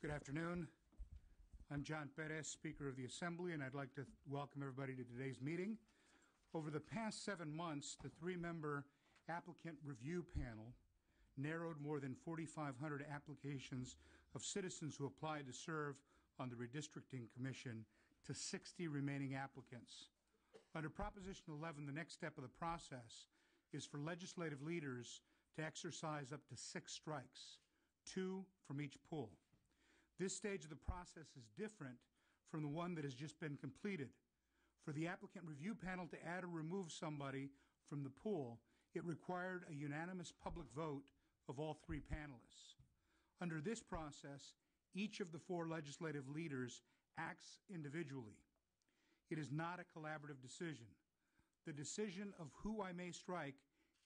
Good afternoon. I'm John Perez, Speaker of the Assembly, and I'd like to welcome everybody to today's meeting. Over the past 7 months, the 3-member applicant review panel narrowed more than 4,500 applications of citizens who applied to serve on the Redistricting Commission to 60 remaining applicants. Under Proposition 11, the next step of the process is for legislative leaders to exercise up to 6 strikes, 2 from each pool. This stage of the process is different from the one that has just been completed. For the applicant review panel to add or remove somebody from the pool, it required a unanimous public vote of all 3 panelists. Under this process, each of the 4 legislative leaders acts individually. It is not a collaborative decision. The decision of who I may strike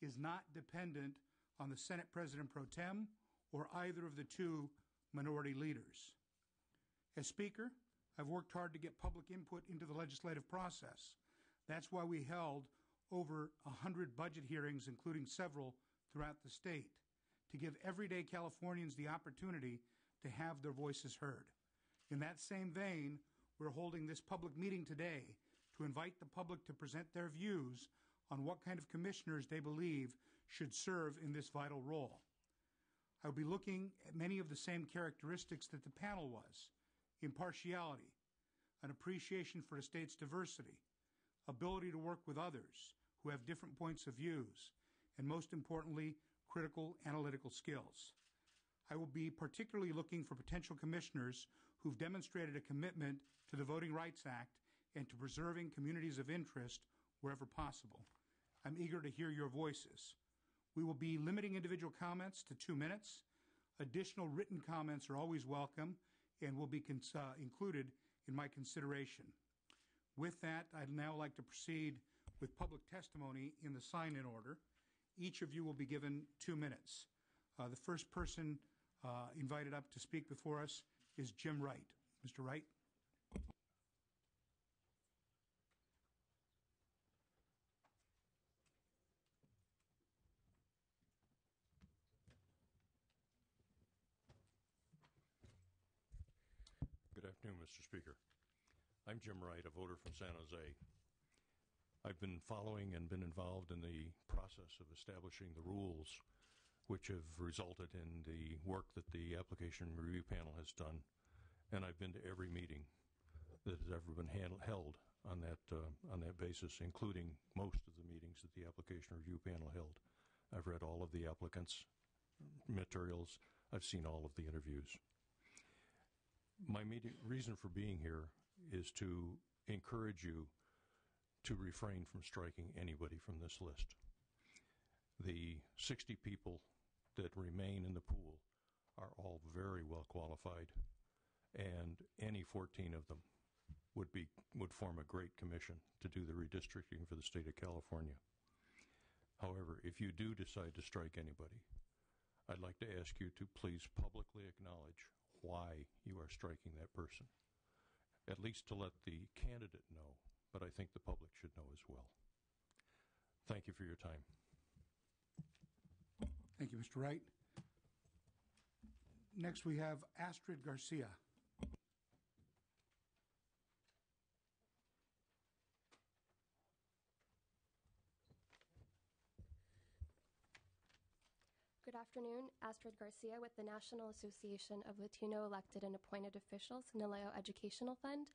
is not dependent on the Senate President Pro Tem or either of the 2 minority leaders. As Speaker, I've worked hard to get public input into the legislative process. That's why we held over 100 budget hearings, including several throughout the state, to give everyday Californians the opportunity to have their voices heard. In that same vein, we're holding this public meeting today to invite the public to present their views on what kind of commissioners they believe should serve in this vital role. I will be looking at many of the same characteristics that the panel was: impartiality, an appreciation for a state's diversity, ability to work with others who have different points of views, and most importantly, critical analytical skills. I will be particularly looking for potential commissioners who've demonstrated a commitment to the Voting Rights Act and to preserving communities of interest wherever possible. I'm eager to hear your voices. We will be limiting individual comments to 2 minutes. Additional written comments are always welcome and will be included in my consideration. With that, I'd now like to proceed with public testimony in the sign-in order. Each of you will be given 2 minutes. The first person invited up to speak before us is Jim Wright. Mr. Wright. Good afternoon, Mr. Speaker. I'm Jim Wright, a voter from San Jose. I've been following and been involved in the process of establishing the rules which have resulted in the work that the application review panel has done, and I've been to every meeting that has ever been held on that basis, including most of the meetings that the application review panel held. I've read all of the applicants' materials. I've seen all of the interviews. My reason for being here is to encourage you to refrain from striking anybody from this list. The 60 people that remain in the pool are all very well qualified, and any 14 of them would form a great commission to do the redistricting for the state of California. However, if you do decide to strike anybody, I'd like to ask you to please publicly acknowledge why you are striking that person, at least to let the candidate know, but I think the public should know as well. Thank you for your time. Thank you, Mr. Wright. Next, we have Astrid Garcia. Good afternoon. Astrid Garcia with the National Association of Latino Elected and Appointed Officials, NALEO Educational Fund.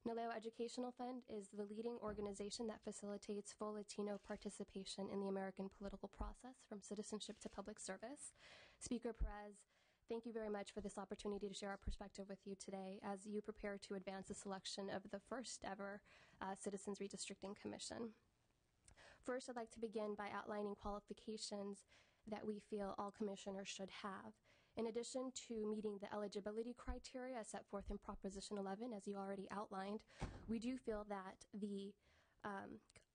NALEO Educational Fund is the leading organization that facilitates full Latino participation in the American political process, from citizenship to public service. Speaker Perez, thank you very much for this opportunity to share our perspective with you today as you prepare to advance the selection of the first ever Citizens Redistricting Commission. First, I'd like to begin by outlining qualifications that we feel all commissioners should have. In addition to meeting the eligibility criteria set forth in Proposition 11, as you already outlined, we do feel that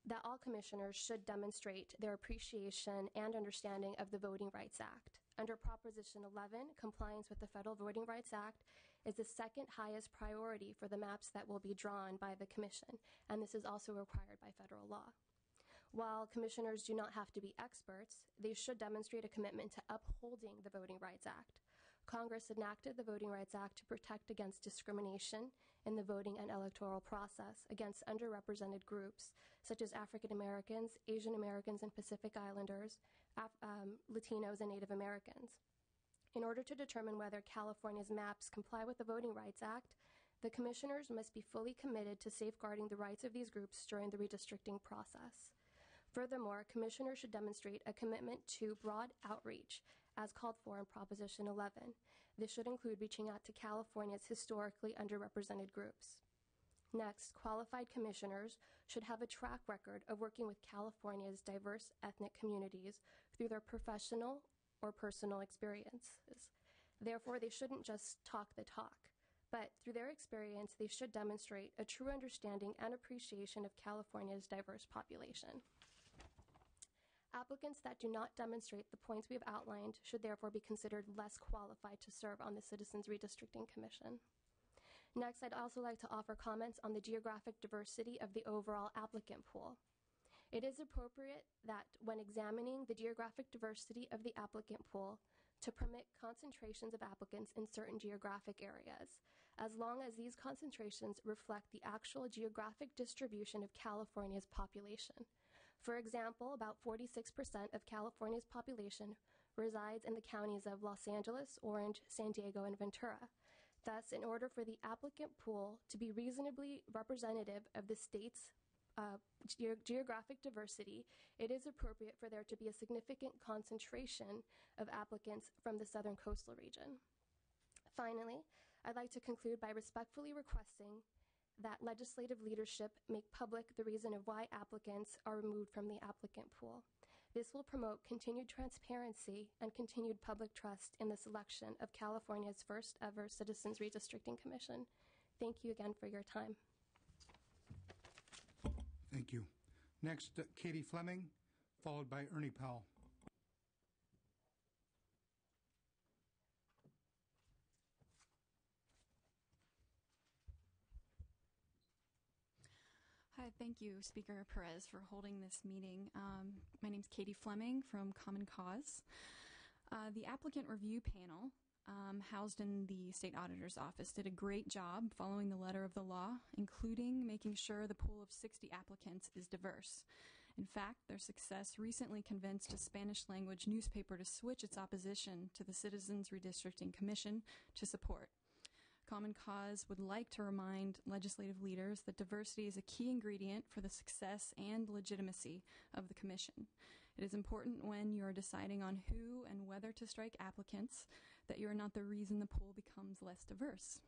that all commissioners should demonstrate their appreciation and understanding of the Voting Rights Act. Under Proposition 11, compliance with the Federal Voting Rights Act is the second highest priority for the maps that will be drawn by the Commission, and this is also required by federal law. While commissioners do not have to be experts, they should demonstrate a commitment to upholding the Voting Rights Act. Congress enacted the Voting Rights Act to protect against discrimination in the voting and electoral process against underrepresented groups such as African Americans, Asian Americans and Pacific Islanders, Latinos, and Native Americans. In order to determine whether California's maps comply with the Voting Rights Act, the commissioners must be fully committed to safeguarding the rights of these groups during the redistricting process. Furthermore, commissioners should demonstrate a commitment to broad outreach, as called for in Proposition 11. This should include reaching out to California's historically underrepresented groups. Next, qualified commissioners should have a track record of working with California's diverse ethnic communities through their professional or personal experiences. Therefore, they shouldn't just talk the talk, but through their experience, they should demonstrate a true understanding and appreciation of California's diverse population. Applicants that do not demonstrate the points we have outlined should therefore be considered less qualified to serve on the Citizens Redistricting Commission. Next, I'd also like to offer comments on the geographic diversity of the overall applicant pool. It is appropriate that when examining the geographic diversity of the applicant pool to permit concentrations of applicants in certain geographic areas, as long as these concentrations reflect the actual geographic distribution of California's population. For example, about 46% of California's population resides in the counties of Los Angeles, Orange, San Diego, and Ventura. Thus, in order for the applicant pool to be reasonably representative of the state's geographic diversity, it is appropriate for there to be a significant concentration of applicants from the southern coastal region. Finally, I'd like to conclude by respectfully requesting that legislative leadership make public the reason of why applicants are removed from the applicant pool. This will promote continued transparency and continued public trust in the selection of California's first ever Citizens Redistricting Commission. Thank you again for your time. Thank you. Next, Katie Fleming, followed by Ernie Powell. Hi, thank you, Speaker Perez, for holding this meeting. My name is Katie Fleming from Common Cause. The applicant review panel, housed in the State Auditor's Office, did a great job following the letter of the law, including making sure the pool of 60 applicants is diverse. In fact, their success recently convinced a Spanish-language newspaper to switch its opposition to the Citizens Redistricting Commission to support. Common Cause would like to remind legislative leaders that diversity is a key ingredient for the success and legitimacy of the Commission. It is important when you are deciding on who and whether to strike applicants that you are not the reason the pool becomes less diverse.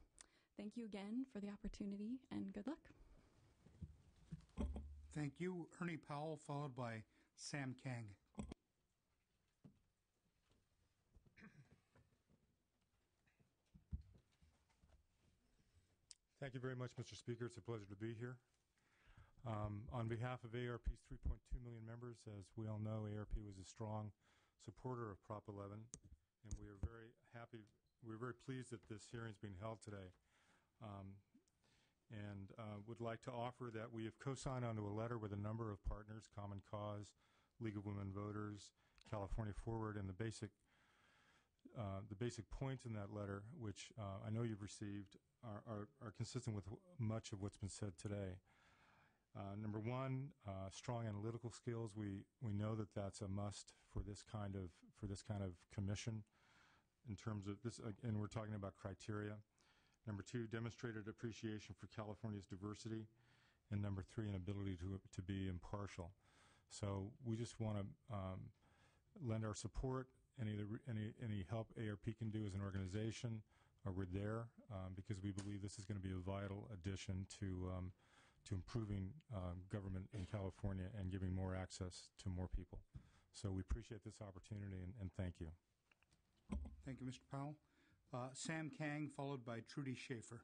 Thank you again for the opportunity, and good luck. Thank you. Ernie Powell, followed by Sam Kang. Thank you very much, Mr. Speaker. It's a pleasure to be here. On behalf of ARP's 3.2 million members, as we all know, ARP was a strong supporter of Prop 11, and we are very happy, we're very pleased that this hearing is being held today. Would like to offer that we have co-signed onto a letter with a number of partners, Common Cause, League of Women Voters, California Forward, and the basic points in that letter, which I know you've received, are consistent with much of what's been said today. Number one, strong analytical skills. We know that that's a must for this kind of commission. In terms of this, and we're talking about criteria. Number two, demonstrated appreciation for California's diversity, and number three, an ability to be impartial. So we just want to lend our support. Any help ARP can do as an organization, we're there because we believe this is going to be a vital addition to improving government in California and giving more access to more people. So we appreciate this opportunity, and thank you. Thank you, Mr. Powell. Sam Kang, followed by Trudy Schaefer.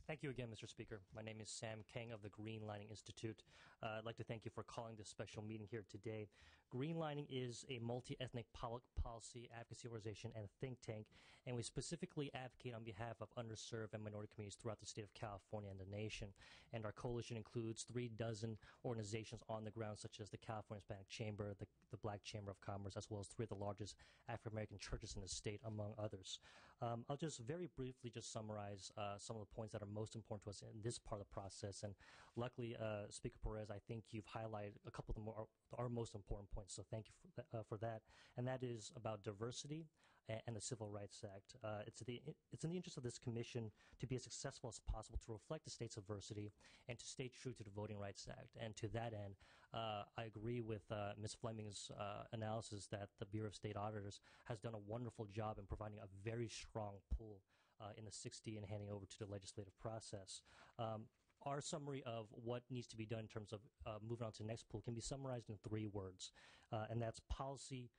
Thank you again, Mr. Speaker. My name is Sam Kang of the Green Lining Institute. I'd like to thank you for calling this special meeting here today. Green Lining is a multi-ethnic policy advocacy organization and think tank, and we specifically advocate on behalf of underserved and minority communities throughout the state of California and the nation. And our coalition includes 36 organizations on the ground, such as the California Hispanic Chamber, the Black Chamber of Commerce, as well as 3 of the largest African-American churches in the state, among others. I'll just very briefly just summarize some of the points that are most important to us in this part of the process. And luckily, Speaker Perez, I think you've highlighted a couple of our most important points, so thank you for that. And that is about diversity and the Civil Rights Act. It's in the interest of this commission to be as successful as possible to reflect the state's diversity and to stay true to the Voting Rights Act. And to that end, I agree with Ms. Fleming's analysis that the Bureau of State Auditors has done a wonderful job in providing a very strong pull in the 60 and handing over to the legislative process. Our summary of what needs to be done in terms of moving on to the next pool can be summarized in 3 words, and that's policy,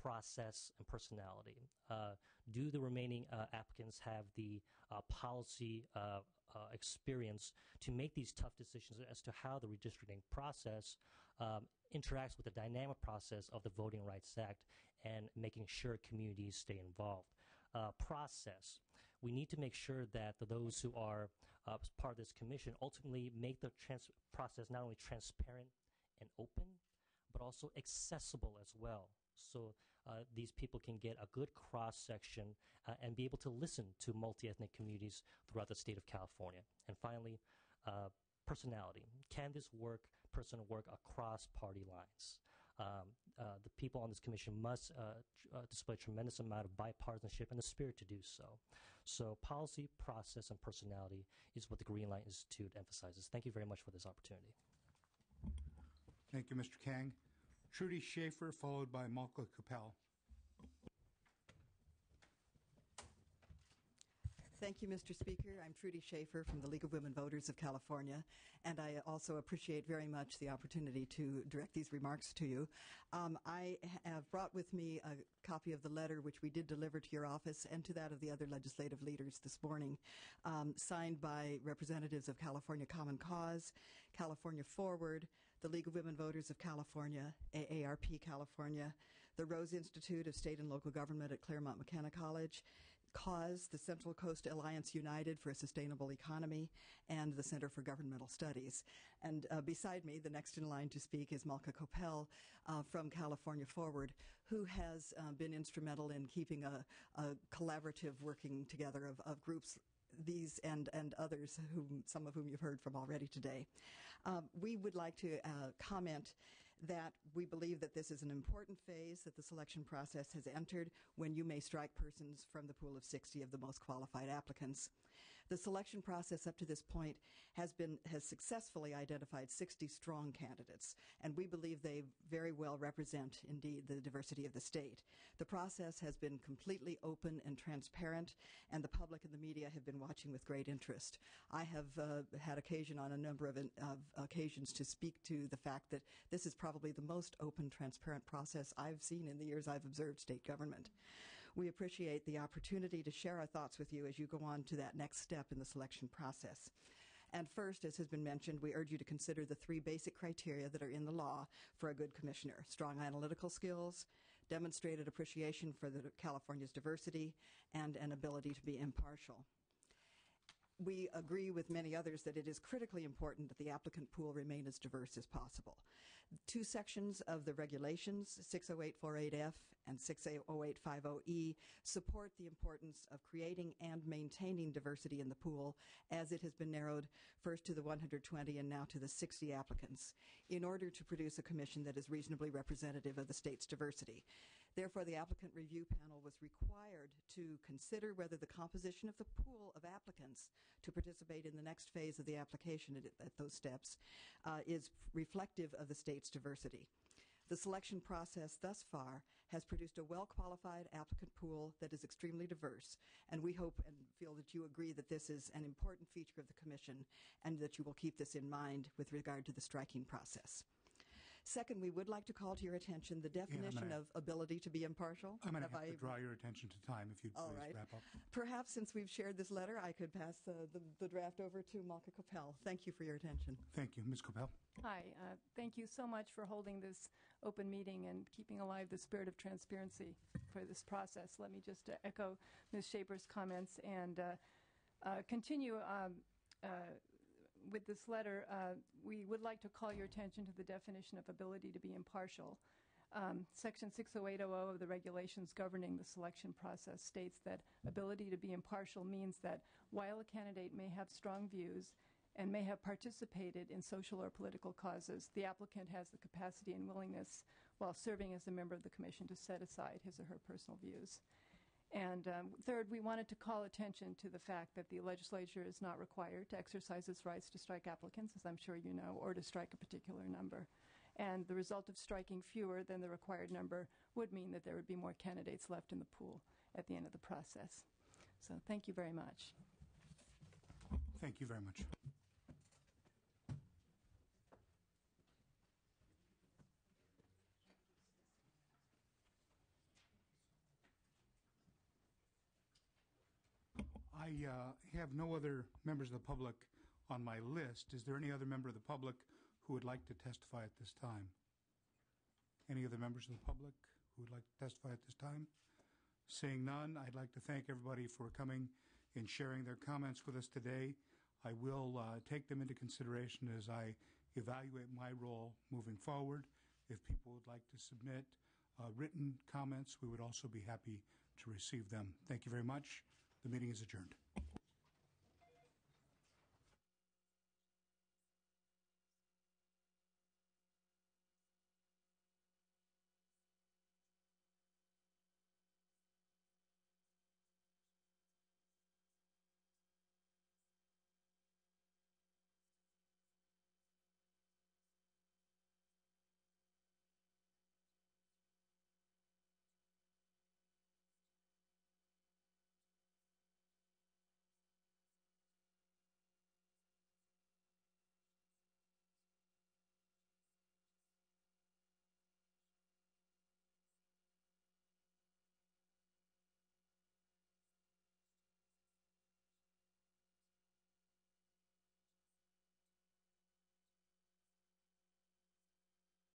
process, and personality. Do the remaining applicants have the policy experience to make these tough decisions as to how the redistricting process interacts with the dynamic process of the Voting Rights Act and making sure communities stay involved? Process. We need to make sure that those who are part of this commission ultimately make the process not only transparent and open, but also accessible as well. So these people can get a good cross-section and be able to listen to multi-ethnic communities throughout the state of California. And finally, personality. Can this person work across party lines? The people on this commission must display a tremendous amount of bipartisanship and the spirit to do so. So policy, process, and personality is what the Green Line Institute emphasizes. Thank you very much for this opportunity. Thank you, Mr. Kang. Trudy Schaefer, followed by Malka Capel. Thank you, Mr. Speaker. I'm Trudy Schaefer from the League of Women Voters of California, and I also appreciate very much the opportunity to direct these remarks to you. I have brought with me a copy of the letter which we did deliver to your office and to that of the other legislative leaders this morning, signed by representatives of California Common Cause, California Forward, the League of Women Voters of California, AARP California, the Rose Institute of State and Local Government at Claremont McKenna College, CAUSE, the Central Coast Alliance United for a Sustainable Economy, and the Center for Governmental Studies. And beside me, the next in line to speak is Malka Capel from California Forward, who has been instrumental in keeping a collaborative working together of groups, these and others, some of whom you've heard from already today. We would like to comment that we believe that this is an important phase that the selection process has entered when you may strike persons from the pool of 60 of the most qualified applicants. The selection process up to this point has successfully identified 60 strong candidates, and we believe they very well represent, indeed, the diversity of the state. The process has been completely open and transparent, and the public and the media have been watching with great interest. I have had occasion on a number of occasions to speak to the fact that this is probably the most open, transparent process I've seen in the years I've observed state government. We appreciate the opportunity to share our thoughts with you as you go on to that next step in the selection process. And first, as has been mentioned, we urge you to consider the 3 basic criteria that are in the law for a good commissioner: strong analytical skills, demonstrated appreciation for California's diversity, and an ability to be impartial. We agree with many others that it is critically important that the applicant pool remain as diverse as possible. 2 sections of the regulations, 60848F and 60850E, support the importance of creating and maintaining diversity in the pool, as it has been narrowed first to the 120 and now to the 60 applicants, in order to produce a commission that is reasonably representative of the state's diversity. Therefore, the applicant review panel was required to consider whether the composition of the pool of applicants to participate in the next phase of the application at those steps is reflective of the state's diversity. The selection process thus far has produced a well-qualified applicant pool that is extremely diverse, and we hope and feel that you agree that this is an important feature of the Commission and that you will keep this in mind with regard to the striking process. Second, we would like to call to your attention the definition of ability to be impartial. I'm going to have to draw your attention to time if you'd All please right. wrap up. Perhaps since we've shared this letter, I could pass the draft over to Malka Coppell. Thank you for your attention. Thank you. Ms. Coppell. Hi. Thank you so much for holding this open meeting and keeping alive the spirit of transparency for this process. Let me just echo Ms. Schaper's comments and continue with this letter. We would like to call your attention to the definition of ability to be impartial. Section 60800 of the regulations governing the selection process states that ability to be impartial means that while a candidate may have strong views and may have participated in social or political causes, the applicant has the capacity and willingness while serving as a member of the commission to set aside his or her personal views. And third, we wanted to call attention to the fact that the legislature is not required to exercise its rights to strike applicants, as I'm sure you know, or to strike a particular number. And the result of striking fewer than the required number would mean that there would be more candidates left in the pool at the end of the process. So thank you very much. Thank you very much. I have no other members of the public on my list. Is there any other member of the public who would like to testify at this time? Any other members of the public who would like to testify at this time? Seeing none, I'd like to thank everybody for coming and sharing their comments with us today. I will take them into consideration as I evaluate my role moving forward. If people would like to submit written comments, we would also be happy to receive them. Thank you very much. The meeting is adjourned.